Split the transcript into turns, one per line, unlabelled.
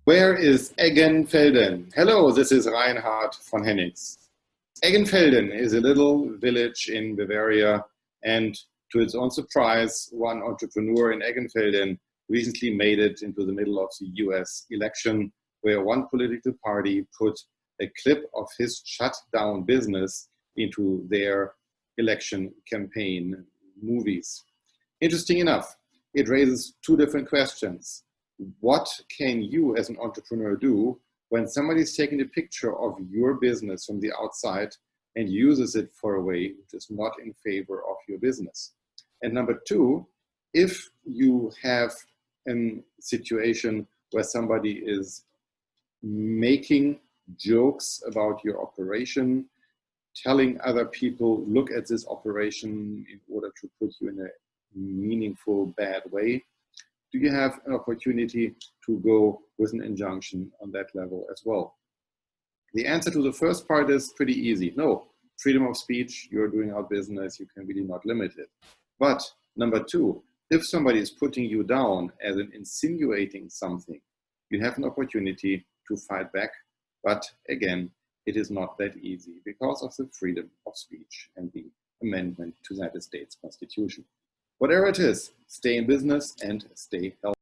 Where is Eggenfelden? Hello, this is Reinhard von Hennigs. Eggenfelden is a little village in Bavaria, and to its own surprise, one entrepreneur in Eggenfelden recently made it into the middle of the US election, where one political party put a clip of his shutdown business into their election campaign movies. Interesting enough, it raises two different questions. What can you as an entrepreneur do when somebody's taking a picture of your business from the outside and uses it for a way which is not in favor of your business? And number two, if you have a situation where somebody is making jokes about your operation, telling other people, look at this operation in order to put you in a meaningful bad way, do you have an opportunity to go with an injunction on that level as well? The answer to the first part is pretty easy. No, freedom of speech, you're doing our business, you can really not limit it. But number two, if somebody is putting you down as in insinuating something, you have an opportunity to fight back. But again, it is not that easy because of the freedom of speech and the amendment to the United States Constitution. Whatever it is, stay in business and stay healthy.